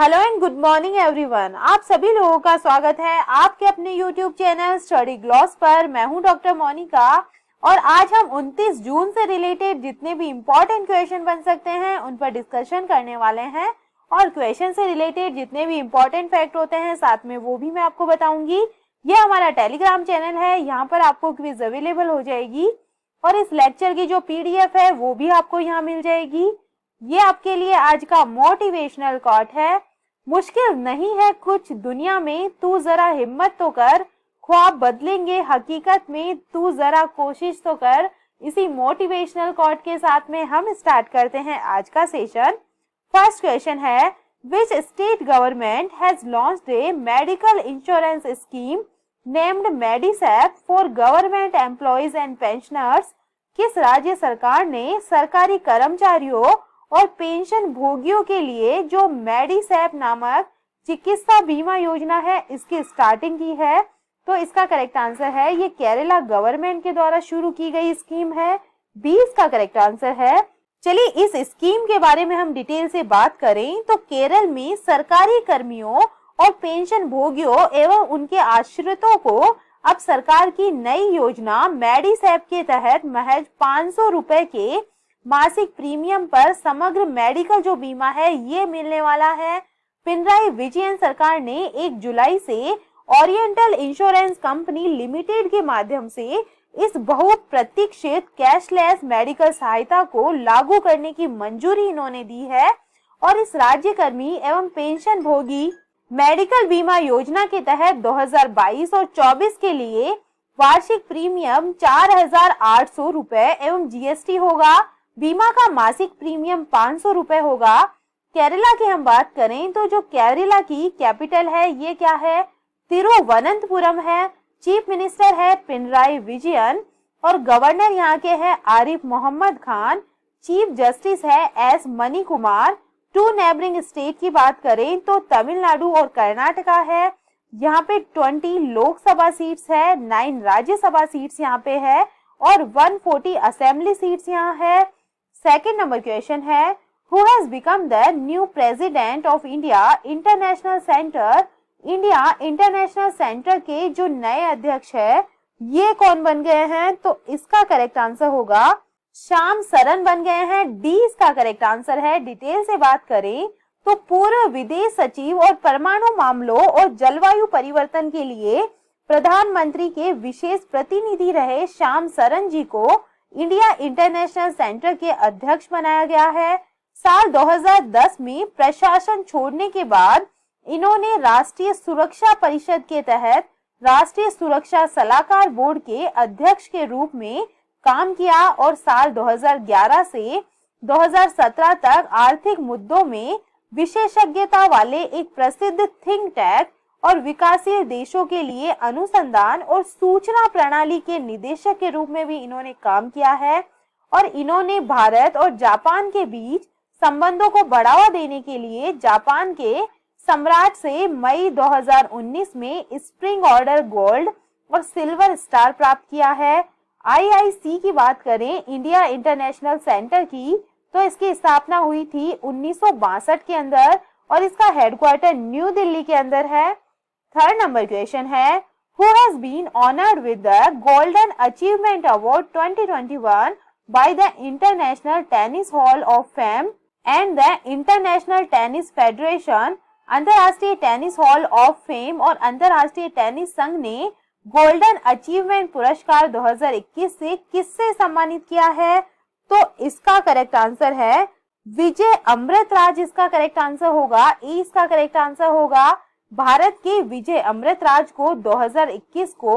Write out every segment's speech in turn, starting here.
Hello and good morning everyone. आप सभी लोगों का स्वागत है आपके अपने यूट्यूब चैनल स्टडी ग्लॉस पर। मैं हूं डॉक्टर मोनिका और आज हम 29 जून से रिलेटेड जितने भी इम्पोर्टेंट क्वेश्चन बन सकते हैं उन पर डिस्कशन करने वाले हैं और क्वेश्चन से रिलेटेड जितने भी इम्पोर्टेंट फैक्ट होते हैं साथ में वो भी मैं आपको बताऊंगी। ये हमारा टेलीग्राम चैनल है, यहाँ पर आपको क्विज अवेलेबल हो जाएगी और इस लेक्चर की जो पीडीएफ है वो भी आपको यहाँ मिल जाएगी। ये आपके लिए आज का मोटिवेशनल कोट है। मुश्किल नहीं है कुछ दुनिया में, तू जरा हिम्मत तो कर, ख्वाब बदलेंगे हकीकत में, तू जरा कोशिश तो कर। इसी मोटिवेशनल कोट के साथ में हम स्टार्ट करते हैं आज का सेशन। फर्स्ट क्वेश्चन है, which state government has launched a medical insurance scheme named Medisep for government employees and pensioners. किस राज्य सरकार ने सरकारी कर्मचारियों और पेंशन भोगियों के लिए जो मेडिसेप नामक चिकित्सा बीमा योजना है इसकी स्टार्टिंग की है? तो इसका करेक्ट आंसर है ये केरला गवर्नमेंट के द्वारा शुरू की गई स्कीम है। 20 का करेक्ट आंसर है। चलिए इस स्कीम के बारे में हम डिटेल से बात करें तो केरल में सरकारी कर्मियों और पेंशन भोगियों एवं उनके आश्रितों को अब सरकार की नई योजना मेडिसेप के तहत महज 500 रुपए के मासिक प्रीमियम पर समग्र मेडिकल जो बीमा है ये मिलने वाला है। पिनराई विजयन सरकार ने 1 जुलाई से ओरिएंटल इंश्योरेंस कंपनी लिमिटेड के माध्यम से इस बहुप्रतीक्षित कैशलेस मेडिकल सहायता को लागू करने की मंजूरी इन्होंने दी है और इस राज्य कर्मी एवं पेंशन भोगी मेडिकल बीमा योजना के तहत 2022 और 24 के लिए वार्षिक प्रीमियम 4,800 रुपए एवं जीएसटी होगा। बीमा का मासिक प्रीमियम 500 रुपए होगा। केरला की हम बात करें तो जो केरला की कैपिटल है ये क्या है? तिरुवनंतपुरम है। चीफ मिनिस्टर है पिनराई विजयन और गवर्नर यहाँ के है आरिफ मोहम्मद खान। चीफ जस्टिस है S money Kumar. 2 neighbouring state की बात करें तो तमिलनाडु और कर्नाटका है। यहाँ पे 20 लोकसभा सीट्स है, 9 राज्यसभा सीट्स यहाँ पे है और 140 असेंबली सीट्स यहाँ है। सेकेंड नंबर क्वेश्चन है, who has become the new president of India international centre? India international centre के जो नए अध्यक्ष है ये कौन बन गए हैं? तो इसका करेक्ट आंसर होगा श्याम सरन बन गए हैं। डी इसका करेक्ट आंसर है। डिटेल से बात करें तो पूर्व विदेश सचिव और परमाणु मामलों और जलवायु परिवर्तन के लिए प्रधानमंत्री के विशेष प्रतिनिधि रहे श्याम सरन जी को इंडिया इंटरनेशनल सेंटर के अध्यक्ष बनाया गया है। साल 2010 में प्रशासन छोड़ने के बाद इन्होंने राष्ट्रीय सुरक्षा परिषद के तहत राष्ट्रीय सुरक्षा सलाहकार बोर्ड के अध्यक्ष के रूप में काम किया और साल 2011 से 2017 तक आर्थिक मुद्दों में विशेषज्ञता वाले एक प्रसिद्ध थिंक टैंक और विकासशील देशों के लिए अनुसंधान और सूचना प्रणाली के निदेशक के रूप में भी इन्होंने काम किया है और इन्होंने भारत और जापान के बीच संबंधों को बढ़ावा देने के लिए जापान के सम्राट से मई 2019 में स्प्रिंग ऑर्डर गोल्ड और सिल्वर स्टार प्राप्त किया है। आईआईसी की बात करें इंडिया इंटरनेशनल सेंटर की तो इसकी स्थापना हुई थी 1962 के अंदर और इसका हेडक्वार्टर न्यू दिल्ली के अंदर है। थर्ड नंबर क्वेश्चन है, who has been honoured with the golden achievement award 2021 by the international tennis hall of fame and the international tennis federation? अंतरराष्ट्रीय टेनिस हॉल ऑफ फेम और अंतरराष्ट्रीय टेनिस संघ ने golden achievement पुरस्कार 2021 से किससे सम्मानित किया है? तो इसका करेक्ट आंसर है विजय अमृतराज। इसका करेक्ट आंसर होगा ई। इसका करेक्ट आंसर होगा भारत के विजय अमृतराज को 2021 को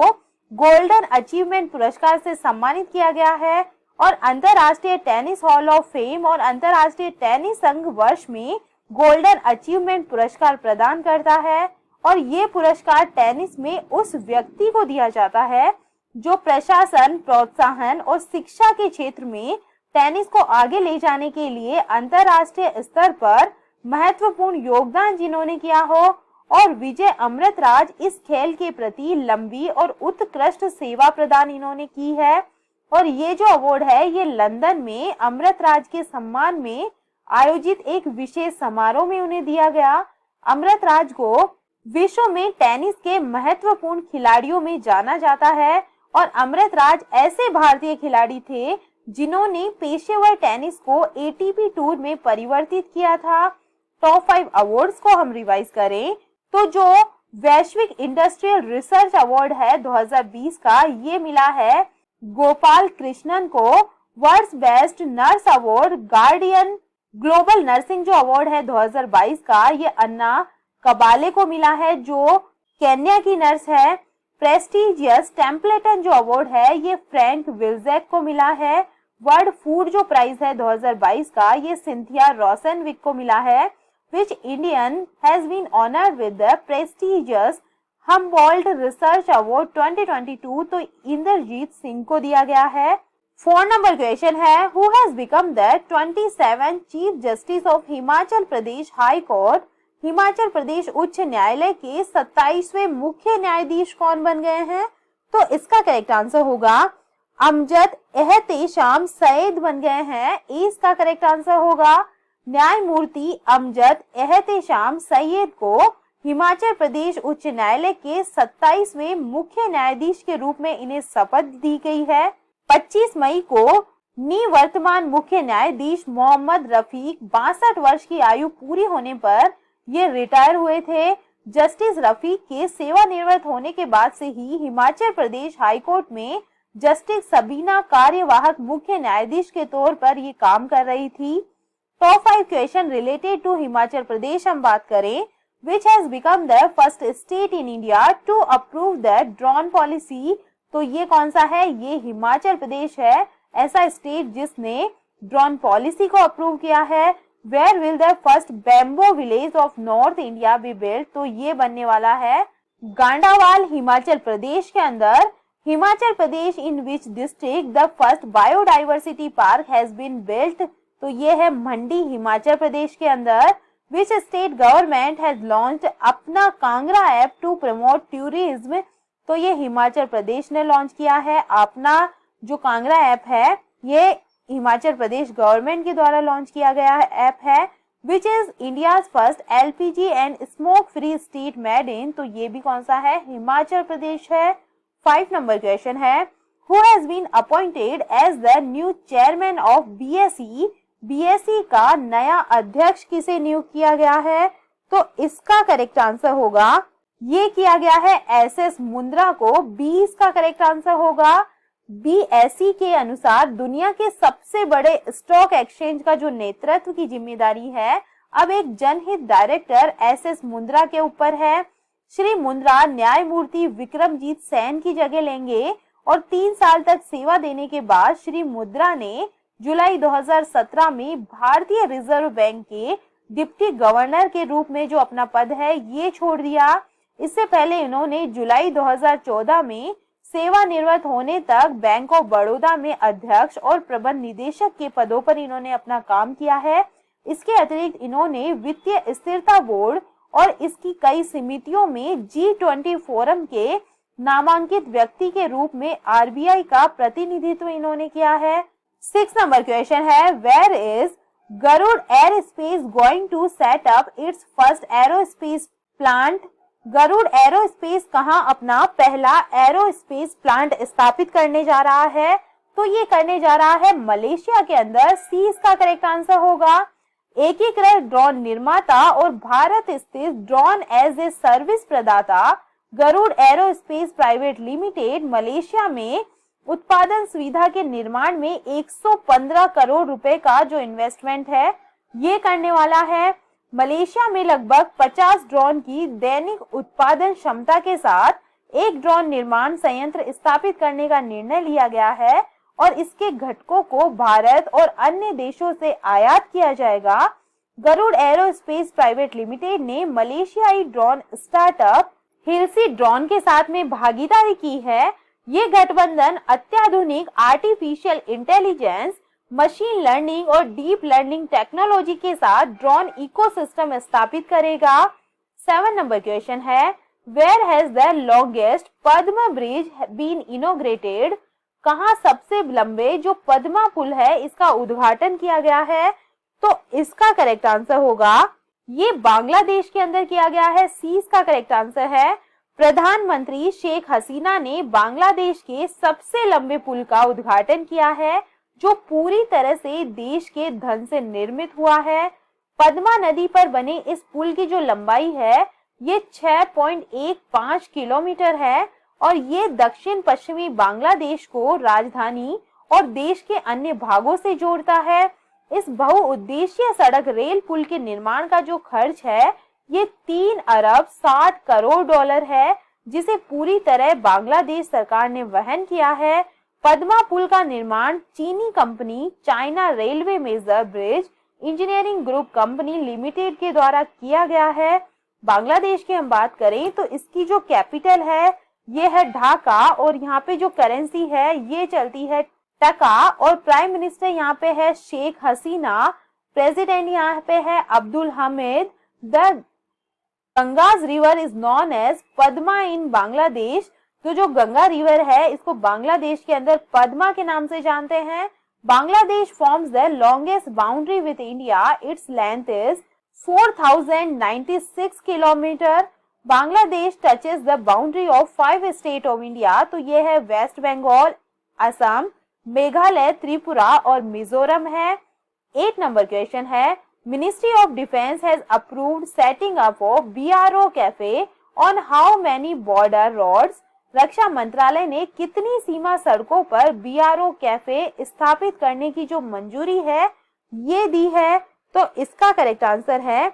गोल्डन अचीवमेंट पुरस्कार से सम्मानित किया गया है और अंतरराष्ट्रीय टेनिस हॉल ऑफ फेम और अंतरराष्ट्रीय टेनिस संघ वर्ष में गोल्डन अचीवमेंट पुरस्कार प्रदान करता है और ये पुरस्कार टेनिस में उस व्यक्ति को दिया जाता है जो प्रशासन, प्रोत्साहन और शिक्षा के क्षेत्र में टेनिस को आगे ले जाने के लिए अंतरराष्ट्रीय स्तर पर महत्वपूर्ण योगदान जिन्होंने किया हो। और विजय अमृतराज इस खेल के प्रति लंबी और उत्कृष्ट सेवा प्रदान इन्होंने की है और ये जो अवार्ड है ये लंदन में अमृतराज के सम्मान में आयोजित एक विशेष समारोह में उन्हें दिया गया। अमृतराज को विश्व में टेनिस के महत्वपूर्ण खिलाड़ियों में जाना जाता है और अमृतराज ऐसे भारतीय खिलाड़ी थे जिन्होंने पेशेवर टेनिस को एटीपी टूर में परिवर्तित किया था। टॉप 5 अवार्ड्स को हम रिवाइज करें तो जो वैश्विक इंडस्ट्रियल रिसर्च अवार्ड है 2020 का, ये मिला है गोपाल कृष्णन को। World's best nurse award guardian global nursing जो अवार्ड है 2022 का, ये अन्ना कबाले को मिला है जो केन्या की नर्स है। प्रेस्टिजियस टेम्पलेटन जो अवार्ड है ये फ्रैंक विल्जेक को मिला है। वर्ल्ड फूड जो प्राइज है 2022 का, ये सिंथिया रोसेनविक को मिला है। Which Indian has been honored with the prestigious Humboldt Research Award 2022? तो इंद्रजीत सिंह को दिया गया है। 4 नंबर क्वेश्चन है, Who has become the 27th Chief Justice of Himachal Pradesh high court? Himachal Pradesh उच्च न्यायालय के 27वें मुख्य न्यायाधीश कौन बन गए हैं? तो इसका करेक्ट आंसर होगा अमजद एहतेशाम सईद बन गए हैं। इसका करेक्ट आंसर होगा न्यायमूर्ति अमजद एहतेशाम सईद को हिमाचल प्रदेश उच्च न्यायालय के 27वें मुख्य न्यायाधीश के रूप में इन्हें शपथ दी गई है। 25 मई को निवर्तमान मुख्य न्यायाधीश मोहम्मद रफीक 62 वर्ष की आयु पूरी होने पर ये रिटायर हुए थे। जस्टिस रफीक के सेवानिवृत्त होने के बाद से ही हिमाचल प्रदेश हाईकोर्ट में जस्टिस सबीना कार्यवाहक मुख्य न्यायाधीश के तौर पर ये काम कर रही थी। Top 5 question related to Himachal Pradesh हम बात करें, which has become the first state in India to approve the drone policy? तो ये कौन सा है? ये हिमाचल प्रदेश है ऐसा स्टेट जिसने ड्रोन पॉलिसी को अप्रूव किया है। Where will the first bamboo village of North India be built? तो ये बनने वाला है गांडावाल हिमाचल प्रदेश के अंदर। Himachal Pradesh in which district the first biodiversity park has been built? तो ये है मंडी हिमाचल प्रदेश के अंदर। Which state government has launched अपना Kangra app to promote tourism? तो ये हिमाचल प्रदेश ने लॉन्च किया है। अपना जो कांगड़ा ऐप है ये हिमाचल प्रदेश गवर्नमेंट के द्वारा लॉन्च किया गया ऐप है। Which is India's first LPG and smoke free state made in? तो ये भी कौन सा है? हिमाचल प्रदेश है। 5 नंबर क्वेश्चन है, Who has been appointed as the new chairman of BSE? BSE का नया अध्यक्ष किसे नियुक्त किया गया है? तो इसका करेक्ट आंसर होगा ये किया गया है एसएस मुंद्रा को। 20 का करेक्ट आंसर होगा। बीएसई के अनुसार दुनिया के सबसे बड़े स्टॉक एक्सचेंज का जो नेतृत्व की जिम्मेदारी है अब एक जनहित डायरेक्टर एसएस मुंद्रा के ऊपर है। श्री मुंद्रा न्यायमूर्ति विक्रमजीत सेन की जगह लेंगे और 3 साल तक सेवा देने के बाद श्री मुंद्रा ने जुलाई 2017 में भारतीय रिजर्व बैंक के डिप्टी गवर्नर के रूप में जो अपना पद है ये छोड़ दिया। इससे पहले इन्होंने जुलाई 2014 में सेवानिवृत्त होने तक बैंक ऑफ बड़ौदा में अध्यक्ष और प्रबंध निदेशक के पदों पर इन्होंने अपना काम किया है। इसके अतिरिक्त इन्होंने वित्तीय स्थिरता बोर्ड और इसकी कई समितियों में G20 फोरम के नामांकित व्यक्ति के रूप में आरबीआई का प्रतिनिधित्व इन्होंने किया है। 6 नंबर क्वेश्चन है, where is Garuda aerospace going to set up its first aerospace plant? Garuda aerospace कहां अपना पहला एरोस्पेस प्लांट स्थापित करने जा रहा है? तो ये करने जा रहा है मलेशिया के अंदर। सी इसका करेक्ट आंसर होगा। एकीकृत ड्रोन निर्माता और भारत स्थित ड्रोन एज ए सर्विस प्रदाता Garuda aerospace private limited Malaysia में उत्पादन सुविधा के निर्माण में 115 करोड़ रुपए का जो इन्वेस्टमेंट है ये करने वाला है। मलेशिया में लगभग 50 ड्रोन की दैनिक उत्पादन क्षमता के साथ एक ड्रोन निर्माण संयंत्र स्थापित करने का निर्णय लिया गया है और इसके घटकों को भारत और अन्य देशों से आयात किया जाएगा। गरुड़ एरोस्पेस प्राइवेट लिमिटेड ने मलेशियाई ड्रोन स्टार्टअप हिलसी ड्रोन के साथ में भागीदारी की है। ये गठबंधन अत्याधुनिक आर्टिफिशियल इंटेलिजेंस, मशीन लर्निंग और डीप लर्निंग टेक्नोलॉजी के साथ ड्रोन इकोसिस्टम स्थापित करेगा। 7 नंबर क्वेश्चन है, where has the longest Padma bridge been inaugurated? कहां सबसे लंबे जो पद्मा पुल है इसका उद्घाटन किया गया है? तो इसका करेक्ट आंसर होगा ये बांग्लादेश के अंदर किया गया है। सी इसका करेक्ट आंसर है। प्रधानमंत्री शेख हसीना ने बांग्लादेश के सबसे लंबे पुल का उद्घाटन किया है, जो पूरी तरह से देश के धन से निर्मित हुआ है। पद्मा नदी पर बने इस पुल की जो लंबाई है ये 6.15 किलोमीटर है और ये दक्षिण पश्चिमी बांग्लादेश को राजधानी और देश के अन्य भागों से जोड़ता है। इस बहुउद्देशीय सड़क रेल पुल के निर्माण का जो खर्च है ये 3 अरब 60 करोड़ डॉलर है, जिसे पूरी तरह बांग्लादेश सरकार ने वहन किया है। पद्मा पुल का निर्माण चीनी company China railway major bridge engineering group company limited के द्वारा किया गया है। बांग्लादेश की हम बात करें तो इसकी जो कैपिटल है ये है ढाका और यहाँ पे जो करेंसी है ये चलती है टका और प्राइम मिनिस्टर यहाँ पे है शेख हसीना, प्रेसिडेंट यहाँ पे है Abdul Hamid. The Ganges river is known as Padma in Bangladesh. तो जो गंगा रिवर है इसको बांग्लादेश के अंदर पद्मा के नाम से जानते हैं। Bangladesh forms the longest boundary with India. It's length is 4096 kilometre. Bangladesh touches the boundary of 5 state of India. तो ये है वेस्ट बंगाल, असम, मेघालय, त्रिपुरा और मिजोरम है। 8 नंबर क्वेश्चन है, ministry of defence has approved setting up of BRO cafe on how many border roads. रक्षा मंत्रालय ने कितनी सीमा सड़कों पर बीआरओ कैफे स्थापित करने की जो मंजूरी है ये दी है। तो इसका करेक्ट आंसर है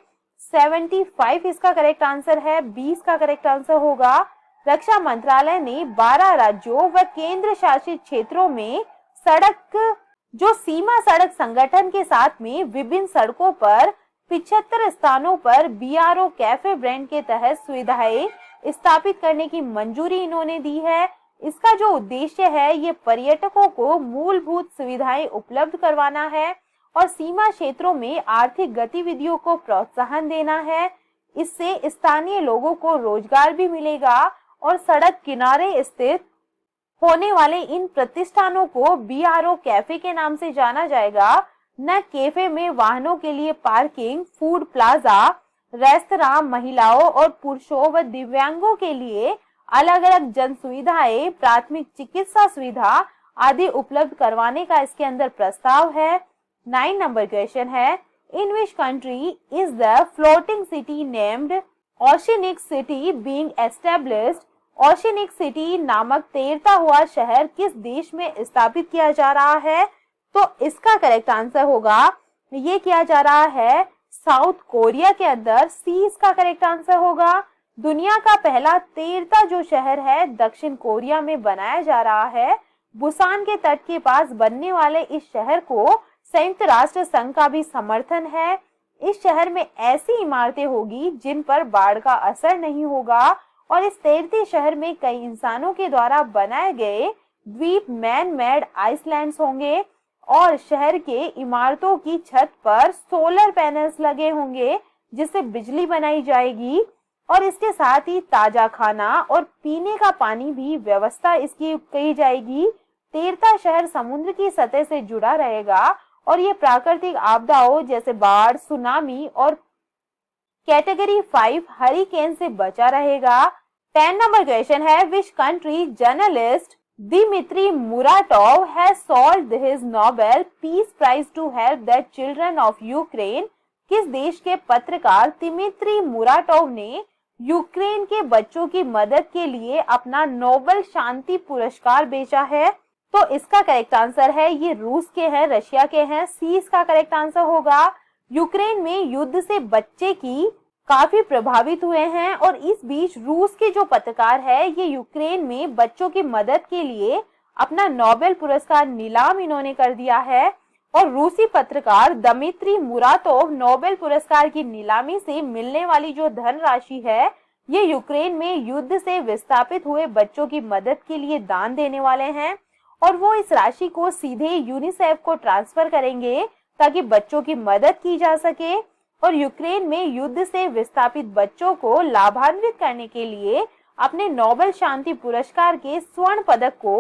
75 इसका करेक्ट आंसर है। 20 का करेक्ट आंसर होगा। रक्षा मंत्रालय ने 12 राज्यों व केंद्र शासित क्षेत्रों में सड़क जो सीमा सड़क संगठन के साथ में विभिन्न सड़कों पर 75 स्थानों पर बीआरओ कैफे ब्रांड के तहत सुविधाएं स्थापित करने की मंजूरी इन्होंने दी है। इसका जो उद्देश्य है ये पर्यटकों को मूलभूत सुविधाएं उपलब्ध करवाना है और सीमा क्षेत्रों में आर्थिक गतिविधियों को प्रोत्साहन देना है। इससे स्थानीय लोगों को रोजगार भी मिलेगा और सड़क किनारे स्थित होने वाले इन प्रतिष्ठानों को बीआरओ कैफे के नाम से जाना जाएगा। न कैफे में वाहनों के लिए पार्किंग, फूड प्लाजा, रेस्तरां, महिलाओं और पुरुषों व दिव्यांगों के लिए अलग अलग जन सुविधाएं, प्राथमिक चिकित्सा सुविधा आदि उपलब्ध करवाने का इसके अंदर प्रस्ताव है। 9 नंबर क्वेश्चन है, in which country is the floating city named oceanic city being established. Oceanic city नामक तैरता हुआ शहर किस देश में स्थापित किया जा रहा है। तो इसका करेक्ट आंसर होगा ये किया जा रहा है साउथ कोरिया के अंदर। सी इसका करेक्ट आंसर होगा। दुनिया का पहला तैरता जो शहर है दक्षिण कोरिया में बनाया जा रहा है। बुसान के तट के पास बनने वाले इस शहर को संयुक्त राष्ट्र संघ का भी समर्थन है। इस शहर में ऐसी इमारतें होगी जिन पर बाढ़ का असर नहीं होगा और इस तैरते शहर में कई इंसानों के द्वारा बनाए गए द्वीप मैन मेड आइसलैंड्स होंगे और शहर के इमारतों की छत पर सोलर पैनल्स लगे होंगे जिससे बिजली बनाई जाएगी और इसके साथ ही ताजा खाना और पीने का पानी भी व्यवस्था इसकी की जाएगी। तैरता शहर समुद्र की सतह से जुड़ा रहेगा और ये प्राकृतिक आपदाओं जैसे बाढ़, सुनामी और कैटेगरी 5 हरिकेन से बचा रहेगा। 10 नंबर क्वेश्चन है, which country journalist Dmitry Muratov has sold his Nobel Peace Prize to help the children of Ukraine। किस देश के पत्रकार दिमित्री मुराटोव ने यूक्रेन के बच्चों की मदद के लिए अपना नोबेल शांति पुरस्कार बेचा है। तो इसका करेक्ट आंसर है ये रूस के हैं, रशिया के हैं। सी इसका करेक्ट आंसर होगा। यूक्रेन में युद्ध से बच्चे की काफी प्रभावित हुए हैं और इस बीच रूस के जो पत्रकार है ये यूक्रेन में बच्चों की मदद के लिए अपना नोबेल पुरस्कार नीलाम इन्होंने कर दिया है और रूसी पत्रकार दमित्री मुरातोव नोबेल पुरस्कार की नीलामी से मिलने वाली जो धनराशि है ये यूक्रेन में युद्ध से विस्थापित हुए बच्चों की मदद के लिए दान देने वाले हैं और वो इस राशि को सीधे यूनिसेफ को ट्रांसफर करेंगे ताकि बच्चों की मदद की जा सके और यूक्रेन में युद्ध से विस्थापित बच्चों को लाभान्वित करने के लिए अपने नोबेल शांति पुरस्कार के स्वर्ण पदक को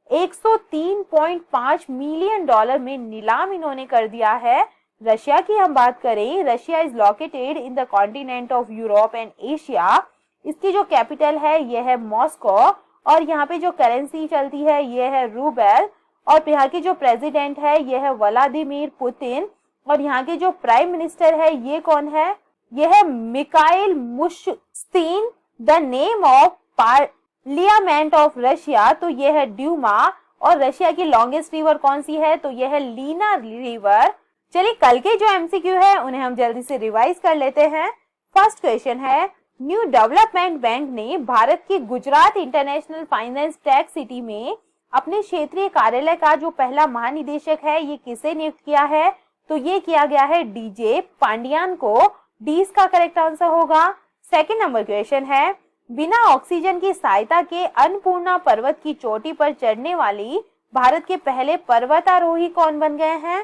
103.5 मिलियन डॉलर में नीलाम इन्होंने कर दिया है। रशिया की हम बात करें, Russia is located in the continent of Europe and Asia. इसकी जो कैपिटल है ये है मॉस्को, और यहाँ पे जो करेंसी चलती है ये है रूबेल, और यहाँ के जो प्रेसिडेंट है ये है व्लादिमीर पुतिन, और यहाँ के जो प्राइम मिनिस्टर है ये कौन है, ये है Mikhail Mishustin. The name of parliament of Russia, तो ये है ड्यूमा। और रशिया की लॉन्गेस्ट रिवर कौन सी है, तो ये है लीना रिवर। चलिए कल के जो एमसीक्यू है उन्हें हम जल्दी से रिवाइज कर लेते हैं। फर्स्ट क्वेश्चन है, न्यू डेवलपमेंट बैंक ने भारत के Gujarat international finance tech city में अपने क्षेत्रीय कार्यालय का जो पहला महानिदेशक है ये किसे नियुक्त किया है, तो ये किया गया है डीजे पांडियान को। डी इसका करेक्ट आंसर होगा। सेकंड नंबर क्वेश्चन है, बिना ऑक्सीजन की सहायता के अन्नपूर्णा पर्वत की चोटी पर चढ़ने वाली भारत के पहले पर्वतारोही कौन बन गए हैं,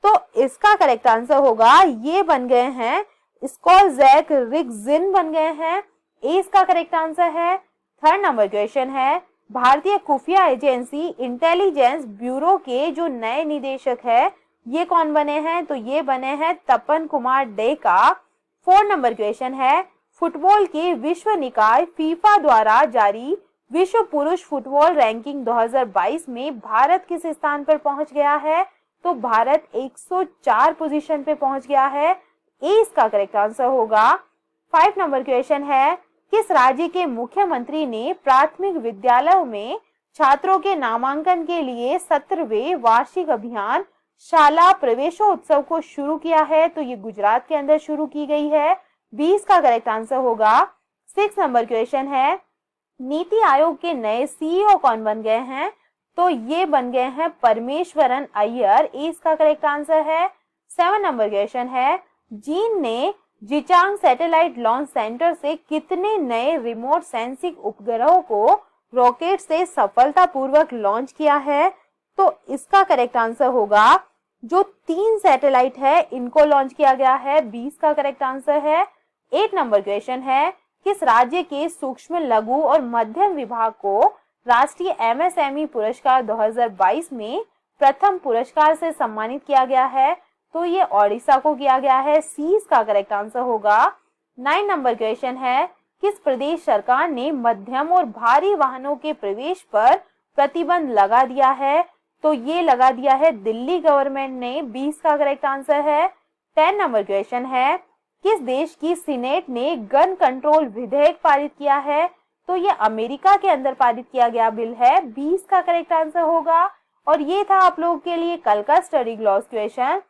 तो इसका करेक्ट आंसर होगा, ये बन गए हैं स्कोलजैक रिगजिन बन गए हैं। ए इसका करेक्ट आंसर है। थर्ड नंबर क्वेश्चन है, भारतीय खुफिया एजेंसी इंटेलिजेंस ब्यूरो के जो नए निदेशक है ये कौन बने हैं, तो ये बने हैं तपन कुमार डे का। फोर्थ नंबर क्वेश्चन है, फुटबॉल के विश्व निकाय फीफा द्वारा जारी विश्व पुरुष फुटबॉल रैंकिंग 2022 में भारत किस स्थान पर पहुंच गया है, तो भारत 104 पोजीशन पे पहुंच गया है। ए इसका करेक्ट आंसर होगा। 5 नंबर क्वेश्चन है, किस राज्य के मुख्यमंत्री ने प्राथमिक विद्यालयों में छात्रों के नामांकन के लिए 17वें वार्षिक अभियान शाला प्रवेशोत्सव को शुरू किया है, तो ये गुजरात के अंदर शुरू की गई है। 20 का करेक्ट आंसर होगा। 6 नंबर क्वेश्चन है, नीति आयोग के नए सीईओ कौन बन गए हैं, तो ये बन गए हैं परमेश्वरन अय्यर। ए इसका करेक्ट आंसर है। 7 नंबर क्वेश्चन है, चीन ने जिचांग सैटेलाइट लॉन्च सेंटर से कितने नए रिमोट सेंसिंग उपग्रहों को रॉकेट से सफलतापूर्वक लॉन्च किया है, तो इसका करेक्ट आंसर होगा जो 3 सैटेलाइट है इनको लॉन्च किया गया है। 20 का करेक्ट आंसर है। 8 नंबर क्वेश्चन है, किस राज्य के सूक्ष्म लघु और मध्यम विभाग को राष्ट्रीय एमएसएमई पुरस्कार 2022 में प्रथम पुरस्कार से सम्मानित किया गया है, तो ये ओडिशा को किया गया है। सी इसका करेक्ट आंसर होगा। 9 नंबर क्वेश्चन है, किस प्रदेश सरकार ने मध्यम और भारी वाहनों के प्रवेश पर प्रतिबंध लगा दिया है, तो ये लगा दिया है दिल्ली गवर्नमेंट ने। 20 का करेक्ट आंसर है। 10 नंबर क्वेश्चन है, किस देश की सीनेट ने गन कंट्रोल विधेयक पारित किया है, तो ये अमेरिका के अंदर पारित किया गया बिल है। 20 का करेक्ट आंसर होगा। और ये था आप लोगों के लिए कल का स्टडी ग्लॉस क्वेश्चन।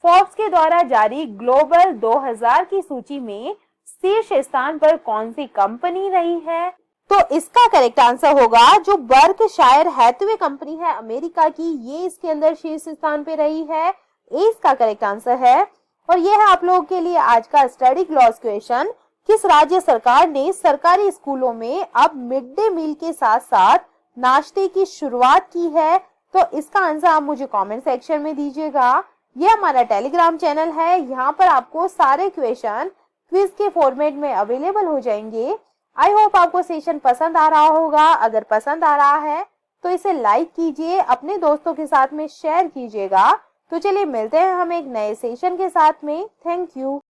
फोर्ब्स के द्वारा जारी ग्लोबल 2000 की सूची में शीर्ष स्थान पर कौन सी कंपनी रही है, तो इसका करेक्ट आंसर होगा जो बर्कशायर हैथवे कंपनी है अमेरिका की, ये इसके अंदर शीर्ष स्थान पे रही है। ए इसका करेक्ट आंसर है। और ये है आप लोगों के लिए आज का स्टडी ग्लॉस क्वेश्चन, किस राज्य सरकार ने सरकारी स्कूलों में अब मिड डे मील के साथ साथ नाश्ते की शुरुआत की है, तो इसका आंसर आप मुझे कमेंट सेक्शन में दीजिएगा। ये हमारा टेलीग्राम चैनल है, यहाँ पर आपको सारे क्वेश्चन क्विज के फॉर्मेट में अवेलेबल हो जाएंगे। आई होप आपको सेशन पसंद आ रहा होगा। अगर पसंद आ रहा है तो इसे लाइक कीजिए, अपने दोस्तों के साथ में शेयर कीजिएगा। तो चलिए मिलते हैं हम एक नए सेशन के साथ में। Thank you.